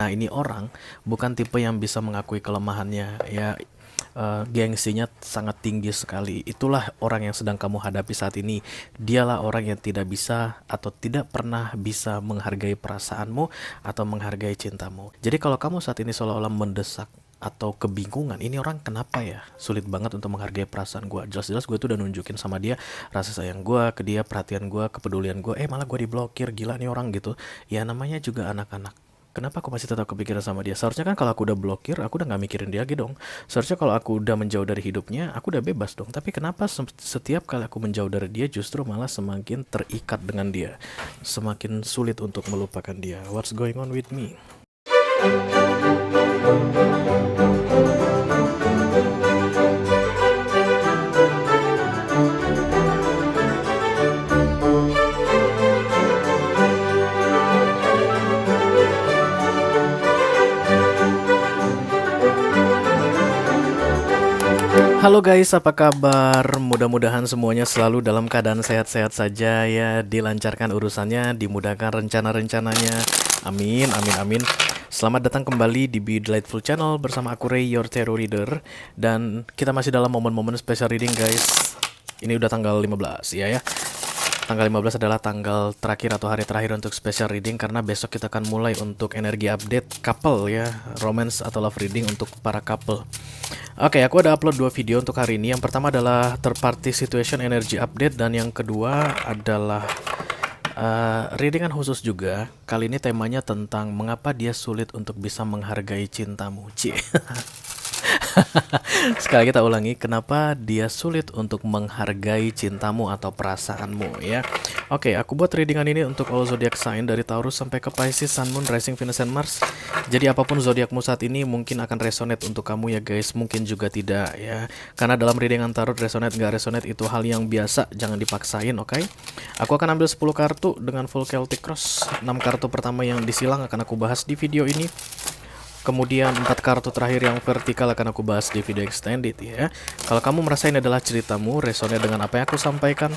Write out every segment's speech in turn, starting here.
Nah, ini orang bukan tipe yang bisa mengakui kelemahannya, ya. Gengsinya sangat tinggi sekali. Itulah orang yang sedang kamu hadapi saat ini. Dialah orang yang tidak bisa atau tidak pernah bisa menghargai perasaanmu atau menghargai cintamu. Jadi kalau kamu saat ini seolah-olah mendesak atau kebingungan, ini orang kenapa ya sulit banget untuk menghargai perasaan gue. Jelas-jelas gue tuh udah nunjukin sama dia rasa sayang gue ke dia, perhatian gue, kepedulian gue, malah gue diblokir. Gila nih orang gitu. Ya namanya juga anak-anak. Kenapa aku masih tetap kepikiran sama dia? Seharusnya kan kalau aku udah blokir, aku udah gak mikirin dia lagi dong. Seharusnya kalau aku udah menjauh dari hidupnya, aku udah bebas dong. Tapi kenapa setiap kali aku menjauh dari dia, justru malah semakin terikat dengan dia, semakin sulit untuk melupakan dia. What's going on with me? Halo guys, apa kabar? Mudah-mudahan semuanya selalu dalam keadaan sehat-sehat saja ya, dilancarkan urusannya, dimudahkan rencana-rencananya. Amin, amin, amin. Selamat datang kembali di Be Delightful Channel bersama aku Ray, your tarot reader. Dan kita masih dalam momen-momen special reading guys. Ini udah tanggal 15 ya. Tanggal 15 adalah tanggal terakhir atau hari terakhir untuk special reading, karena besok kita akan mulai untuk energi update couple ya, romance atau love reading untuk para couple. Oke, aku ada upload 2 video untuk hari ini. Yang pertama adalah third party situation energy update, dan yang kedua adalah readingan khusus juga. Kali ini temanya tentang mengapa dia sulit untuk bisa menghargai cintamu. Cie. Sekali kita ulangi, kenapa dia sulit untuk menghargai cintamu atau perasaanmu ya. Oke, aku buat readingan ini untuk all zodiac sign dari Taurus sampai ke Pisces, Sun, Moon, Rising, Venus, and Mars. Jadi apapun zodiakmu saat ini mungkin akan resonate untuk kamu ya guys, mungkin juga tidak ya. Karena dalam readingan tarot resonate nggak resonate itu hal yang biasa, jangan dipaksain, oke? Aku akan ambil 10 kartu dengan full Celtic Cross. 6 kartu pertama yang disilang akan aku bahas di video ini. Kemudian 4 kartu terakhir yang vertikal akan aku bahas di video extended ya. Kalau kamu merasa ini adalah ceritamu, resonate dengan apa yang aku sampaikan,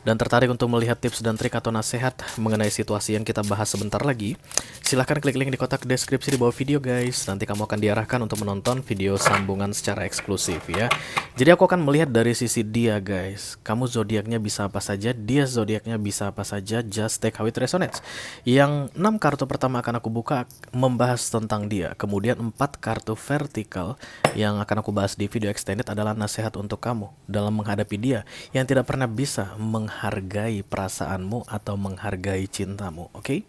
dan tertarik untuk melihat tips dan trik atau nasihat mengenai situasi yang kita bahas sebentar lagi, silahkan klik link di kotak deskripsi di bawah video guys. Nanti kamu akan diarahkan untuk menonton video sambungan secara eksklusif ya. Jadi aku akan melihat dari sisi dia guys. Kamu zodiaknya bisa apa saja, dia zodiaknya bisa apa saja, just take how it resonates. Yang 6 kartu pertama akan aku buka membahas tentang dia. Kemudian 4 kartu vertikal yang akan aku bahas di video extended adalah nasihat untuk kamu dalam menghadapi dia yang tidak pernah bisa menghargai perasaanmu atau menghargai cintamu. Oke?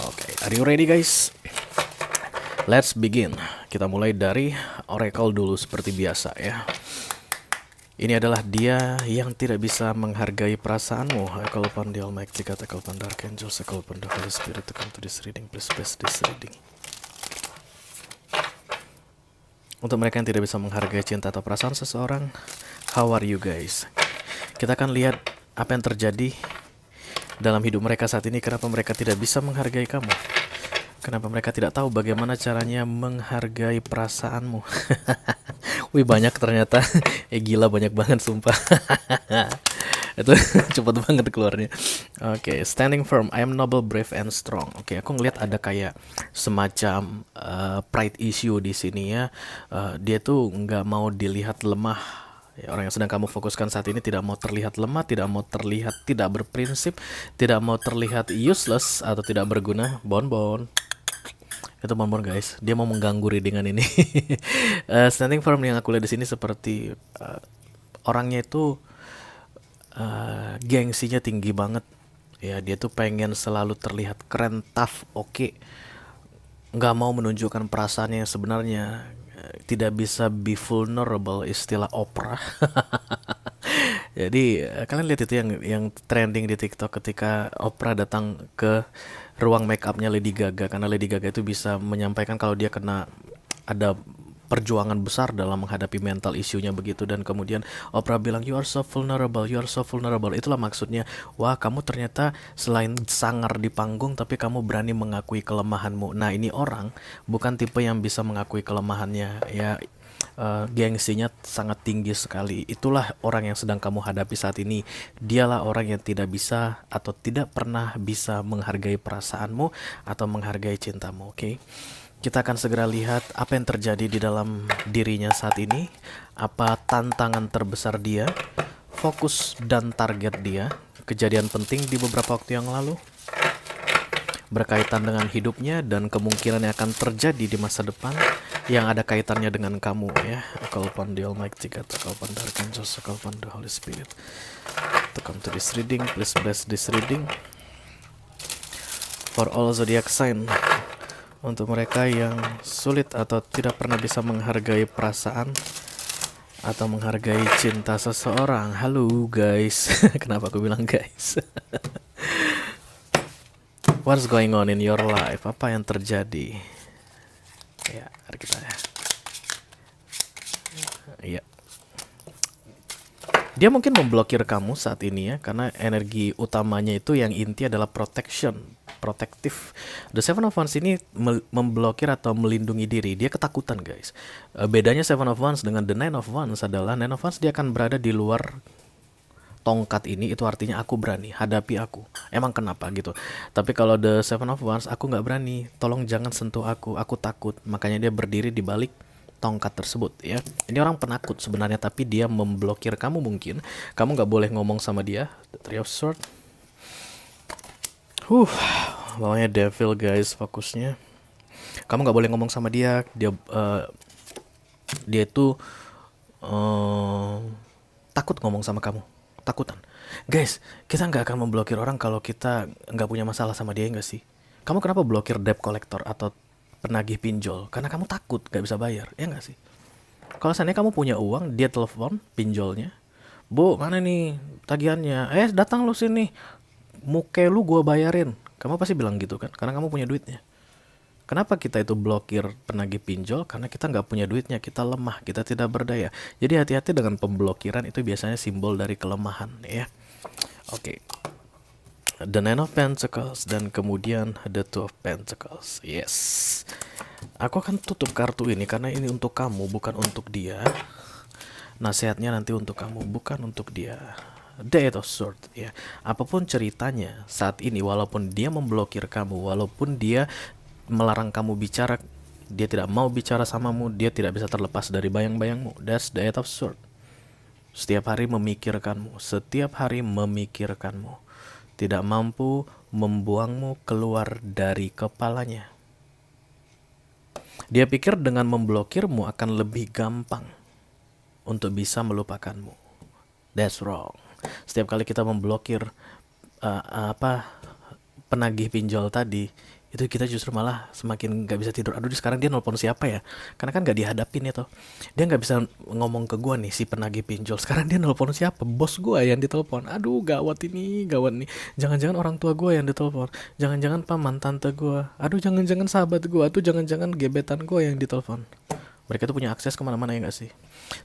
Oke, are you ready guys? Let's begin. Kita mulai dari oracle dulu seperti biasa ya. Ini adalah dia yang tidak bisa menghargai perasaanmu. I call upon the Almighty God, I call upon the Archangels, I call upon the Holy Spirit to come to this reading. Please bless this reading. Untuk mereka yang tidak bisa menghargai cinta atau perasaan seseorang, how are you guys? Kita akan lihat apa yang terjadi dalam hidup mereka saat ini. Kenapa mereka tidak bisa menghargai kamu? Kenapa mereka tidak tahu bagaimana caranya menghargai perasaanmu? Wih, banyak ternyata. Gila, banyak banget sumpah. Itu cepet banget keluarnya. Oke, standing firm, I am noble, brave, and strong. Oke, aku ngeliat ada kayak semacam pride issue di sini ya. Dia tuh nggak mau dilihat lemah. Ya, orang yang sedang kamu fokuskan saat ini tidak mau terlihat lemah, tidak mau terlihat tidak berprinsip, tidak mau terlihat useless atau tidak berguna. Bonbon. Itu bonbon guys. Dia mau mengganggu readingan ini. Standing firm yang aku lihat di sini seperti orangnya itu gengsinya tinggi banget ya. Dia tuh pengen selalu terlihat keren, tough, oke. Nggak mau menunjukkan perasaannya yang sebenarnya. Tidak bisa be vulnerable, istilah Oprah. Jadi kalian lihat itu yang trending di TikTok ketika Oprah datang ke ruang make upnya Lady Gaga, karena Lady Gaga itu bisa menyampaikan kalau dia kena ada perjuangan besar dalam menghadapi mental isunya begitu, dan kemudian Oprah bilang you are so vulnerable, you are so vulnerable. Itulah maksudnya, wah kamu ternyata selain sangar di panggung tapi kamu berani mengakui kelemahanmu. Nah, ini orang bukan tipe yang bisa mengakui kelemahannya ya. Gengsinya sangat tinggi sekali. Itulah orang yang sedang kamu hadapi saat ini. Dialah orang yang tidak bisa atau tidak pernah bisa menghargai perasaanmu atau menghargai cintamu. Oke? Kita akan segera lihat apa yang terjadi di dalam dirinya saat ini, apa tantangan terbesar dia, fokus dan target dia, kejadian penting di beberapa waktu yang lalu, berkaitan dengan hidupnya dan kemungkinan yang akan terjadi di masa depan yang ada kaitannya dengan kamu ya. I call upon the Almighty God, I call upon the Archangels, I call upon the Holy Spirit to come to this reading. Please bless this reading for all zodiac sign. Untuk mereka yang sulit atau tidak pernah bisa menghargai perasaan atau menghargai cinta seseorang. Halo guys. Kenapa aku bilang guys? What's going on in your life? Apa yang terjadi? Ya, mari kita ya. Iya. Dia mungkin memblokir kamu saat ini ya, karena energi utamanya itu yang inti adalah protection, protektif. The Seven of Wands ini memblokir atau melindungi diri. Dia ketakutan guys. Bedanya Seven of Wands dengan The Nine of Wands adalah Nine of Wands dia akan berada di luar tongkat ini, itu artinya aku berani, hadapi aku. Emang kenapa gitu. Tapi kalau The Seven of Wands, aku nggak berani, tolong jangan sentuh aku takut. Makanya dia berdiri di balik tongkat tersebut ya. Ini orang penakut sebenarnya, tapi dia memblokir kamu mungkin. Kamu nggak boleh ngomong sama dia. The Three of Swords. Bawahnya Devil guys, fokusnya. Kamu nggak boleh ngomong sama dia. Dia itu takut ngomong sama kamu. Takutan. Guys, kita nggak akan memblokir orang kalau kita nggak punya masalah sama dia, nggak sih? Kamu kenapa blokir debt collector atau penagih pinjol? Karena kamu takut nggak bisa bayar, ya nggak sih? Kalau seandainya kamu punya uang, dia telepon pinjolnya, Bu, mana nih tagihannya? Datang lu sini, muke lu gua bayarin. Kamu pasti bilang gitu kan, karena kamu punya duitnya. Kenapa kita itu blokir penagih pinjol? Karena kita nggak punya duitnya, kita lemah, kita tidak berdaya. Jadi hati-hati dengan pemblokiran, itu biasanya simbol dari kelemahan ya. Oke. The Nine of Pentacles dan kemudian The Two of Pentacles. Yes. Aku akan tutup kartu ini karena ini untuk kamu, bukan untuk dia. Nasihatnya nanti untuk kamu, bukan untuk dia. The Eight of Swords ya. Apapun ceritanya saat ini, walaupun dia memblokir kamu, walaupun dia melarang kamu bicara, dia tidak mau bicara samamu, dia tidak bisa terlepas dari bayang-bayangmu. That's the Eight of Swords. Setiap hari memikirkanmu, tidak mampu membuangmu keluar dari kepalanya. Dia pikir dengan memblokirmu akan lebih gampang untuk bisa melupakanmu. That's wrong. Setiap kali kita memblokir penagih pinjol tadi, itu kita justru malah semakin gak bisa tidur. Aduh, sekarang dia nelpon siapa ya? Karena kan gak dihadapin itu. Dia gak bisa ngomong ke gua nih, si penagih pinjol. Sekarang dia nelpon siapa? Bos gua yang ditelepon. Aduh, gawat nih. Jangan-jangan orang tua gua yang ditelepon. Jangan-jangan paman tante gua. Aduh, jangan-jangan sahabat gua. Aduh, jangan-jangan gebetan gua yang ditelepon. Mereka tuh punya akses kemana-mana ya gak sih?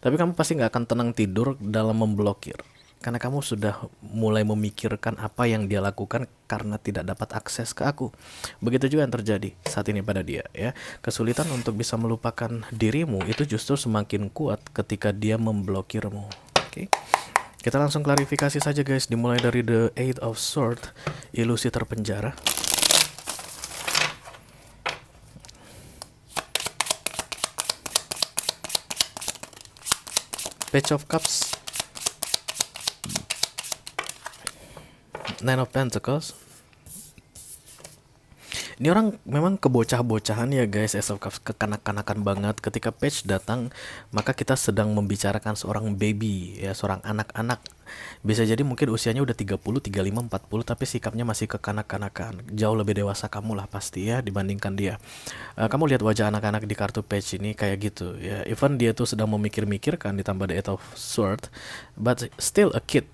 Tapi kamu pasti gak akan tenang tidur dalam memblokir. Karena kamu sudah mulai memikirkan apa yang dia lakukan karena tidak dapat akses ke aku. Begitu juga yang terjadi saat ini pada dia ya. Kesulitan untuk bisa melupakan dirimu itu justru semakin kuat ketika dia memblokirmu. Oke. Kita langsung klarifikasi saja guys, dimulai dari The Eight of Swords, ilusi terpenjara. Page of Cups, Nine of Pentacles. Ini orang memang kebocah-bocahan ya guys, Ace of Cups, kekanak-kanakan banget. Ketika Page datang, maka kita sedang membicarakan seorang baby, ya, seorang anak-anak. Bisa jadi mungkin usianya udah 30, 35, 40, tapi sikapnya masih kekanak-kanakan. Jauh lebih dewasa kamu lah pasti ya dibandingkan dia. Kamu lihat wajah anak-anak di kartu Page ini kayak gitu ya. Even dia tuh sedang memikir-mikirkan ditambah The Eight of Swords, but still a kid.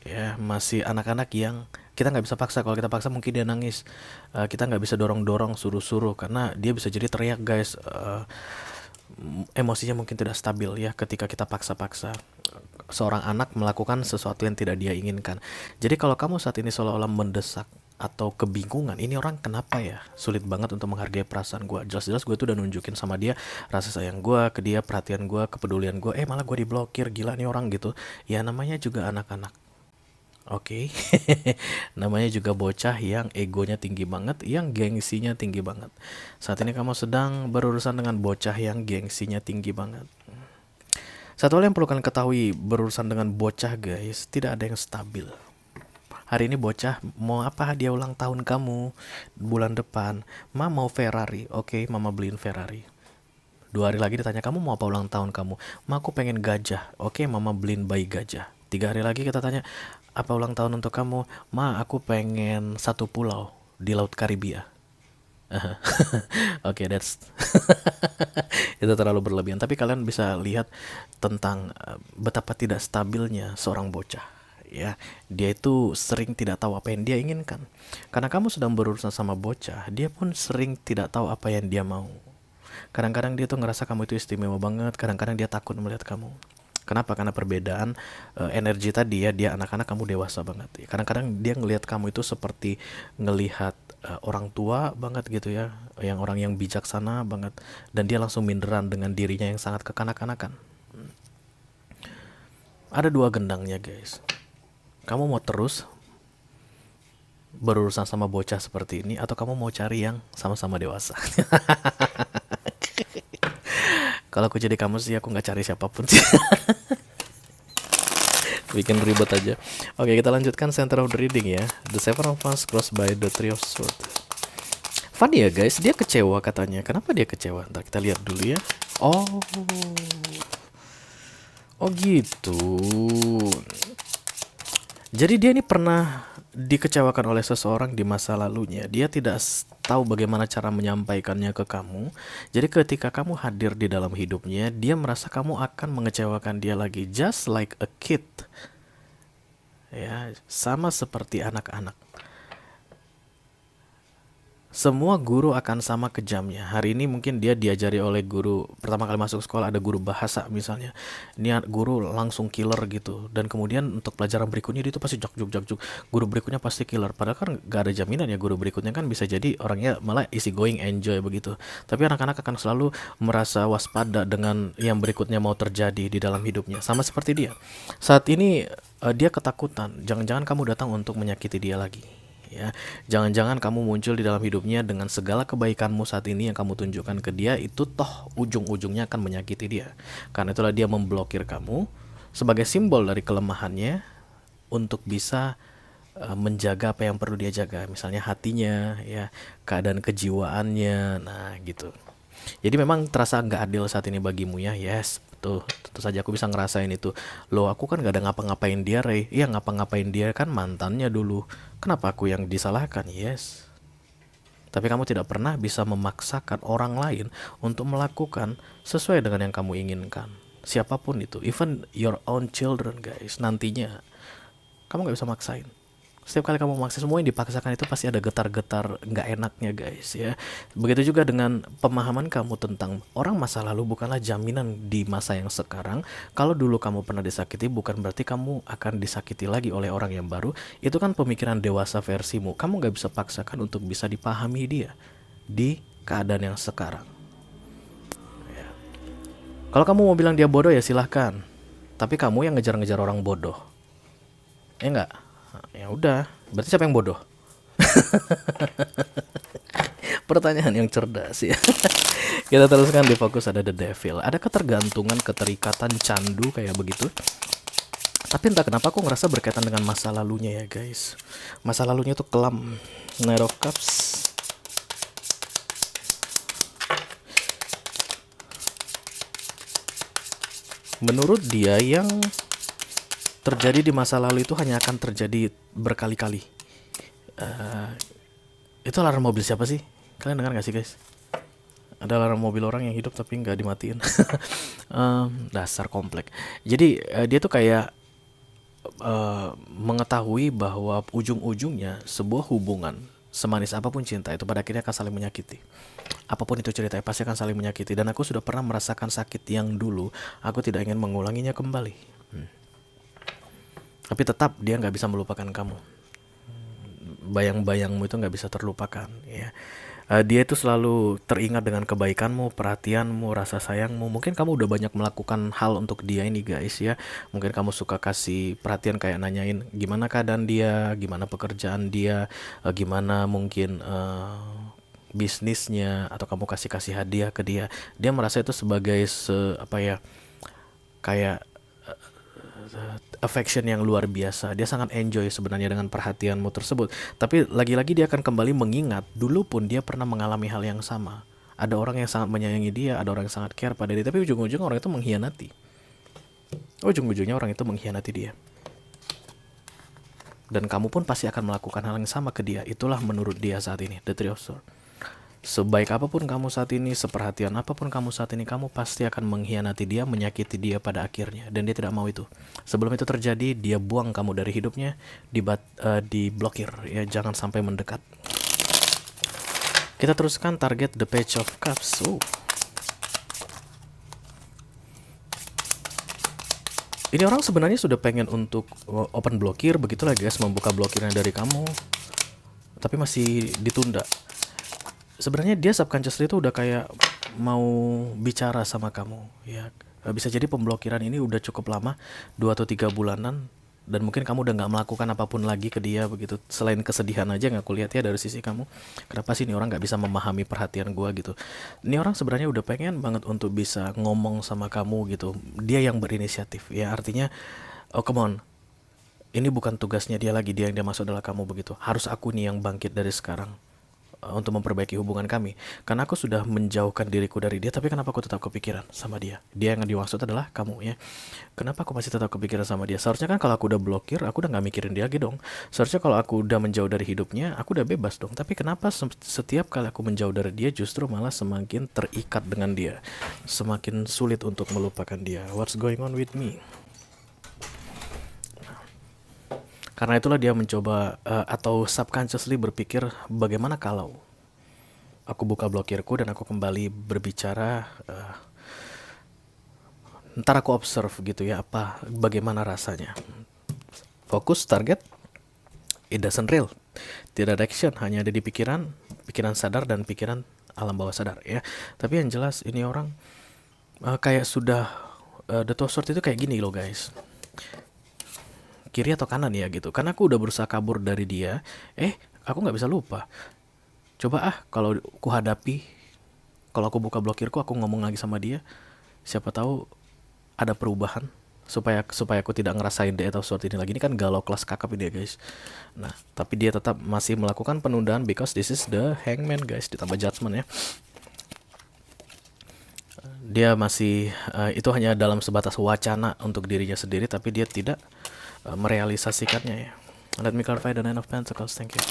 Ya, masih anak-anak yang kita nggak bisa paksa. Kalau kita paksa mungkin dia nangis. Kita nggak bisa dorong-dorong, suruh-suruh, karena dia bisa jadi teriak guys. Emosinya mungkin tidak stabil ya ketika kita paksa-paksa seorang anak melakukan sesuatu yang tidak dia inginkan. Jadi kalau kamu saat ini seolah-olah mendesak atau kebingungan, ini orang kenapa ya sulit banget untuk menghargai perasaan gue. Jelas-jelas gue tuh udah nunjukin sama dia rasa sayang gue ke dia, perhatian gue, kepedulian gue, malah gue diblokir, gila nih orang gitu. Ya namanya juga anak-anak. Oke. Namanya juga bocah yang egonya tinggi banget, yang gengsinya tinggi banget. Saat ini kamu sedang berurusan dengan bocah yang gengsinya tinggi banget. Satu hal yang perlu kalian ketahui, berurusan dengan bocah guys, tidak ada yang stabil. Hari ini bocah mau apa, hadiah ulang tahun kamu bulan depan? Ma mau Ferrari. Oke, mama beliin Ferrari. 2 hari lagi ditanya, kamu mau apa ulang tahun kamu? Ma aku pengen gajah. Oke, mama beliin bayi gajah. 3 hari lagi kita tanya, apa ulang tahun untuk kamu? Ma aku pengen satu pulau di Laut Karibia. Oke, that's itu terlalu berlebihan. Tapi kalian bisa lihat tentang betapa tidak stabilnya seorang bocah. Ya, dia itu sering tidak tahu apa yang dia inginkan. Karena kamu sedang berurusan sama bocah, dia pun sering tidak tahu apa yang dia mau. Kadang-kadang dia tuh ngerasa kamu itu istimewa banget, kadang-kadang dia takut melihat kamu. Kenapa? Karena perbedaan energi tadi ya, dia anak-anak, kamu dewasa banget. Kadang-kadang dia ngelihat kamu itu seperti ngelihat orang tua banget gitu ya, yang orang yang bijaksana banget, dan dia langsung minderan dengan dirinya yang sangat kekanak-kanakan. Ada 2 gendangnya guys. Kamu mau terus berurusan sama bocah seperti ini, atau kamu mau cari yang sama-sama dewasa? Kalau aku jadi kamu sih, aku nggak cari siapapun sih. Bikin ribet aja. Oke, kita lanjutkan center of the reading ya. The Seven of Wands crossed by the Three of Swords. Funny ya guys, dia kecewa katanya. Kenapa dia kecewa? Ntar kita lihat dulu ya. Oh, oh gitu. Jadi dia ini pernah dikecewakan oleh seseorang di masa lalunya. Dia tidak tahu bagaimana cara menyampaikannya ke kamu. Jadi ketika kamu hadir di dalam hidupnya, dia merasa kamu akan mengecewakan dia lagi. Just like a kid. Ya, sama seperti anak-anak. Semua guru akan sama kejamnya. Hari ini mungkin dia diajari oleh guru, pertama kali masuk sekolah ada guru bahasa misalnya. Ini guru langsung killer gitu. Dan kemudian untuk pelajaran berikutnya dia itu pasti jak-juk. Guru berikutnya pasti killer. Padahal kan gak ada jaminan ya, guru berikutnya kan bisa jadi orangnya malah easy going, enjoy begitu. Tapi anak-anak akan selalu merasa waspada dengan yang berikutnya mau terjadi di dalam hidupnya. Sama seperti dia. Saat ini dia ketakutan. Jangan-jangan kamu datang untuk menyakiti dia lagi. Ya, jangan-jangan kamu muncul di dalam hidupnya dengan segala kebaikanmu saat ini yang kamu tunjukkan ke dia, itu toh ujung-ujungnya akan menyakiti dia. Karena itulah dia memblokir kamu sebagai simbol dari kelemahannya untuk bisa menjaga apa yang perlu dia jaga, misalnya hatinya, ya, keadaan kejiwaannya, nah gitu. Jadi memang terasa nggak adil saat ini bagimu ya, yes, betul. Tentu saja aku bisa ngerasain itu. Loh, aku kan gak ada ngapa-ngapain dia, Ray. Iya, ngapa-ngapain dia kan mantannya dulu. Kenapa aku yang disalahkan? Yes. Tapi kamu tidak pernah bisa memaksakan orang lain untuk melakukan sesuai dengan yang kamu inginkan. Siapapun itu, even your own children guys, nantinya kamu gak bisa maksain. Setiap kali kamu memaksa, semua yang dipaksakan itu pasti ada getar-getar nggak enaknya guys ya. Begitu juga dengan pemahaman kamu tentang orang masa lalu bukanlah jaminan di masa yang sekarang. Kalau dulu kamu pernah disakiti, bukan berarti kamu akan disakiti lagi oleh orang yang baru. Itu kan pemikiran dewasa versimu. Kamu nggak bisa paksakan untuk bisa dipahami dia di keadaan yang sekarang. Kalau kamu mau bilang dia bodoh ya silahkan. Tapi kamu yang ngejar-ngejar orang bodoh, ya nggak? Ya udah, berarti siapa yang bodoh? Pertanyaan yang cerdas ya. Kita teruskan di fokus, ada The Devil. Ada ketergantungan, keterikatan, candu kayak begitu. Tapi entah kenapa aku ngerasa berkaitan dengan masa lalunya ya guys. Masa lalunya tuh kelam. Knight of Cups. Menurut dia yang terjadi di masa lalu itu hanya akan terjadi berkali-kali. Itu alarm mobil siapa sih? Kalian dengar gak sih guys? Ada alarm mobil orang yang hidup tapi nggak dimatiin. Dasar komplek. Jadi dia tuh kayak mengetahui bahwa ujung-ujungnya sebuah hubungan, semanis apapun cinta, itu pada akhirnya akan saling menyakiti. Apapun itu ceritanya pasti akan saling menyakiti. Dan aku sudah pernah merasakan sakit yang dulu. Aku tidak ingin mengulanginya kembali. Tapi tetap dia nggak bisa melupakan kamu. Bayang-bayangmu itu nggak bisa terlupakan ya. Dia itu selalu teringat dengan kebaikanmu, perhatianmu, rasa sayangmu. Mungkin kamu udah banyak melakukan hal untuk dia ini guys ya. Mungkin kamu suka kasih perhatian kayak nanyain gimana keadaan dia, gimana pekerjaan dia, gimana mungkin bisnisnya, atau kamu kasih hadiah ke dia. Dia merasa itu sebagai apa ya, kayak affection yang luar biasa. Dia sangat enjoy sebenarnya dengan perhatianmu tersebut. Tapi lagi-lagi dia akan kembali mengingat dulu pun dia pernah mengalami hal yang sama. Ada orang yang sangat menyayangi dia, ada orang yang sangat care pada dia, tapi ujung-ujungnya orang itu mengkhianati. Ujung-ujungnya orang itu mengkhianati dia. Dan kamu pun pasti akan melakukan hal yang sama ke dia. Itulah menurut dia saat ini, the Three of Swords. Sebaik apapun kamu saat ini, seperhatian apapun kamu saat ini, kamu pasti akan mengkhianati dia, menyakiti dia pada akhirnya. Dan dia tidak mau itu. Sebelum itu terjadi, dia buang kamu dari hidupnya, diblokir, ya, jangan sampai mendekat. Kita teruskan target the Page of Cups. Ini orang sebenarnya sudah pengen untuk open blokir, begitulah guys, membuka blokirnya dari kamu, tapi masih ditunda. Sebenarnya dia subconsciously itu udah kayak mau bicara sama kamu ya. Bisa jadi pemblokiran ini udah cukup lama, 2 atau 3 bulanan, dan mungkin kamu udah nggak melakukan apapun lagi ke dia begitu. Selain kesedihan aja nggak kulihat ya dari sisi kamu. Kenapa sih ini orang nggak bisa memahami perhatian gua gitu. Ini orang sebenarnya udah pengen banget untuk bisa ngomong sama kamu gitu. Dia yang berinisiatif ya, artinya oh come on, ini bukan tugasnya dia lagi, dia yang dia maksud adalah kamu begitu. Harus aku nih yang bangkit dari sekarang untuk memperbaiki hubungan kami. Karena aku sudah menjauhkan diriku dari dia, tapi kenapa aku tetap kepikiran sama dia? Dia yang dimaksud adalah kamu ya. Kenapa aku masih tetap kepikiran sama dia? Seharusnya kan kalau aku udah blokir, aku udah gak mikirin dia lagi dong. Seharusnya kalau aku udah menjauh dari hidupnya, aku udah bebas dong. Tapi kenapa setiap kali aku menjauh dari dia, justru malah semakin terikat dengan dia, semakin sulit untuk melupakan dia? What's going on with me? Karena itulah dia mencoba atau subconsciously berpikir, bagaimana kalau aku buka blokirku dan aku kembali berbicara, ntar aku observe gitu ya, bagaimana rasanya. Fokus, target, it doesn't real. Tidak ada action, hanya ada di pikiran sadar dan pikiran alam bawah sadar ya. Tapi yang jelas ini orang kayak sudah the Two of Swords itu kayak gini loh guys. Kiri atau kanan ya gitu. Karena aku udah berusaha kabur dari dia, aku nggak bisa lupa. Coba kalau aku hadapi, kalau aku buka blokirku, aku ngomong lagi sama dia, siapa tahu ada perubahan supaya aku tidak ngerasain The Eight of Swords ini lagi. Ini kan galau kelas kakap ini ya guys. Nah, tapi dia tetap masih melakukan penundaan because this is the Hangman guys, ditambah Judgment ya. Dia masih itu hanya dalam sebatas wacana untuk dirinya sendiri, tapi dia tidak merealisasikannya ya. Let me clarify the Nine of Pentacles, thank you.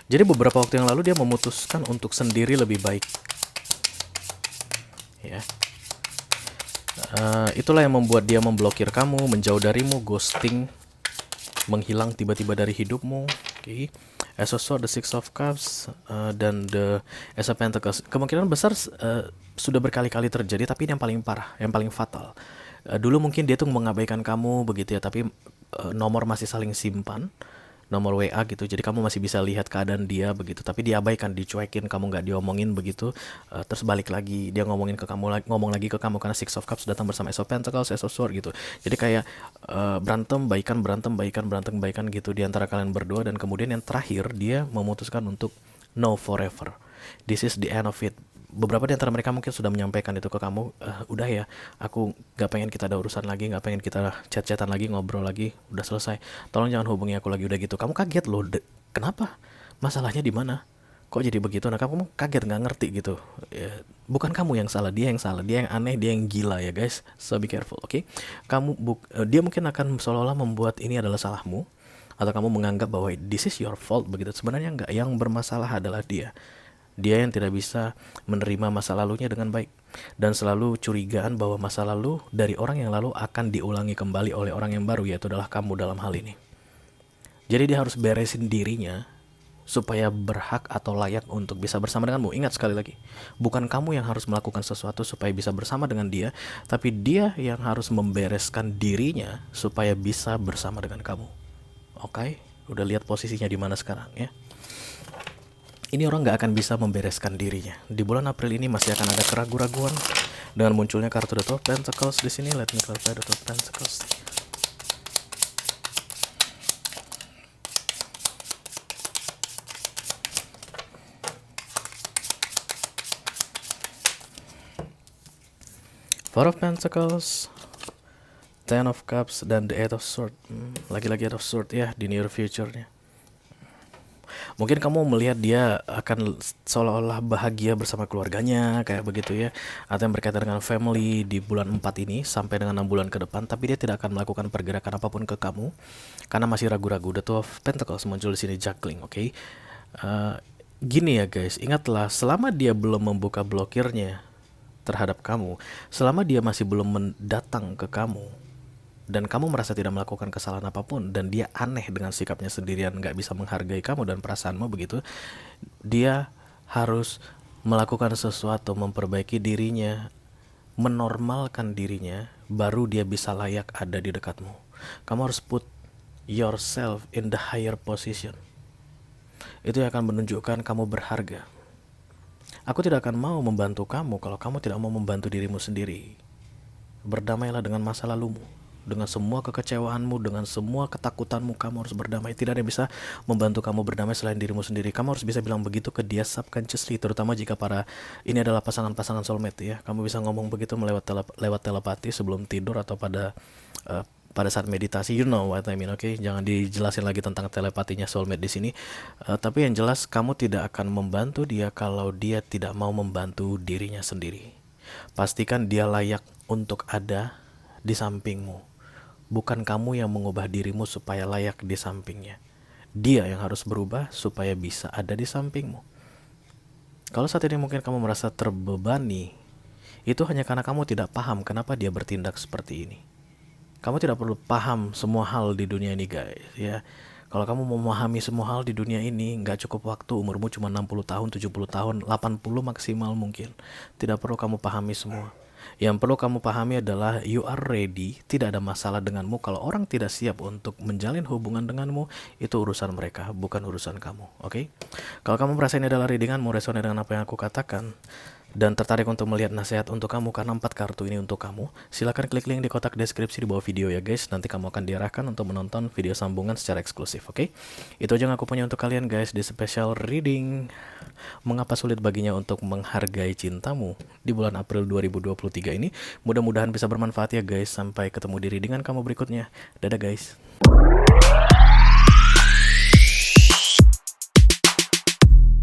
Jadi beberapa waktu yang lalu dia memutuskan untuk sendiri lebih baik ya. Itulah yang membuat dia memblokir kamu, menjauh darimu, ghosting, menghilang tiba-tiba dari hidupmu. Okay. As of Swords, the Six of Cups, dan the Ace of Pentacles. Kemungkinan besar sudah berkali-kali terjadi, tapi ini yang paling parah, yang paling fatal. Dulu mungkin dia tuh mengabaikan kamu begitu ya, tapi nomor masih saling simpan, nomor WA gitu, jadi kamu masih bisa lihat keadaan dia begitu, tapi diabaikan, dicuekin, kamu nggak diomongin begitu. Terus balik lagi dia ngomongin ke kamu, ngomong lagi ke kamu karena Six of Cups datang bersama Ace of Pentacles, Ace of Swords gitu. Jadi kayak berantem baikan gitu di antara kalian berdua, dan kemudian yang terakhir dia memutuskan untuk no forever, this is the end of it. Beberapa di antara mereka mungkin sudah menyampaikan itu ke kamu, udah ya, aku gak pengen kita ada urusan lagi, gak pengen kita chat-chatan lagi, ngobrol lagi, udah selesai, tolong jangan hubungi aku lagi, udah gitu. Kamu kaget loh, kenapa? Masalahnya di mana? Kok jadi begitu? Nah, kamu kaget, nggak ngerti gitu ya, bukan kamu yang salah, dia yang salah, dia yang aneh, dia yang gila ya guys. So be careful, oke? Dia mungkin akan seolah-olah membuat ini adalah salahmu, atau kamu menganggap bahwa this is your fault begitu. Sebenarnya enggak, yang bermasalah adalah dia yang tidak bisa menerima masa lalunya dengan baik, dan selalu curigaan bahwa masa lalu dari orang yang lalu akan diulangi kembali oleh orang yang baru, yaitu adalah kamu dalam hal ini. Jadi dia harus beresin dirinya supaya berhak atau layak untuk bisa bersama denganmu. Ingat sekali lagi, bukan kamu yang harus melakukan sesuatu supaya bisa bersama dengan dia, tapi dia yang harus membereskan dirinya supaya bisa bersama dengan kamu. Oke, udah lihat posisinya di mana sekarang ya. Ini orang nggak akan bisa membereskan dirinya. Di bulan April ini masih akan ada keraguan-raguan dengan munculnya kartu The Two of Pentacles di sini. Let me clarify the Two of Pentacles. Four of Pentacles, Ten of Cups, dan the Eight of Swords. Lagi-lagi Eight of Swords ya di near future-nya. Mungkin kamu melihat dia akan seolah-olah bahagia bersama keluarganya, kayak begitu ya. Atau yang berkaitan dengan family di bulan 4 ini sampai dengan 6 bulan ke depan. Tapi dia tidak akan melakukan pergerakan apapun ke kamu karena masih ragu-ragu. The Two of Pentacles muncul di sini, juggling, oke? Gini ya guys, ingatlah selama dia belum membuka blokirnya terhadap kamu, selama dia masih belum datang ke kamu, dan kamu merasa tidak melakukan kesalahan apapun, dan dia aneh dengan sikapnya sendirian, nggak bisa menghargai kamu dan perasaanmu begitu, dia harus melakukan sesuatu, memperbaiki dirinya, menormalkan dirinya, baru dia bisa layak ada di dekatmu. Kamu harus put yourself in the higher position. Itu yang akan menunjukkan kamu berharga. Aku tidak akan mau membantu kamu kalau kamu tidak mau membantu dirimu sendiri. Berdamailah dengan masa lalumu, dengan semua kekecewaanmu, dengan semua ketakutanmu. Kamu harus berdamai. Tidak ada yang bisa membantu kamu berdamai selain dirimu sendiri. Kamu harus bisa bilang begitu ke dia subconsciously, terutama jika ini adalah pasangan-pasangan soulmate ya. Kamu bisa ngomong begitu lewat telepati sebelum tidur atau pada saat meditasi. You know what I mean, oke? Jangan dijelasin lagi tentang telepatinya soulmate di sini. Tapi yang jelas kamu tidak akan membantu dia kalau dia tidak mau membantu dirinya sendiri. Pastikan dia layak untuk ada di sampingmu. Bukan kamu yang mengubah dirimu supaya layak di sampingnya. Dia yang harus berubah supaya bisa ada di sampingmu. Kalau saat ini mungkin kamu merasa terbebani, itu hanya karena kamu tidak paham kenapa dia bertindak seperti ini. Kamu tidak perlu paham semua hal di dunia ini guys ya. Kalau kamu mau memahami semua hal di dunia ini, nggak cukup waktu. Umurmu cuma 60 tahun, 70 tahun, 80 maksimal mungkin. Tidak perlu kamu pahami semua. Yang perlu kamu pahami adalah you are ready. Tidak ada masalah denganmu. Kalau orang tidak siap untuk menjalin hubungan denganmu, itu urusan mereka, bukan urusan kamu. Oke? Kalau kamu merasa ini adalah readinganmu, resonate dengan apa yang aku katakan, dan tertarik untuk melihat nasihat untuk kamu karena 4 kartu ini untuk kamu, silakan klik link di kotak deskripsi di bawah video ya guys. Nanti kamu akan diarahkan untuk menonton video sambungan secara eksklusif, oke? Itu aja yang aku punya untuk kalian guys di special reading mengapa sulit baginya untuk menghargai cintamu di bulan April 2023 ini. Mudah-mudahan bisa bermanfaat ya guys. Sampai ketemu di readingan kamu berikutnya. Dadah guys.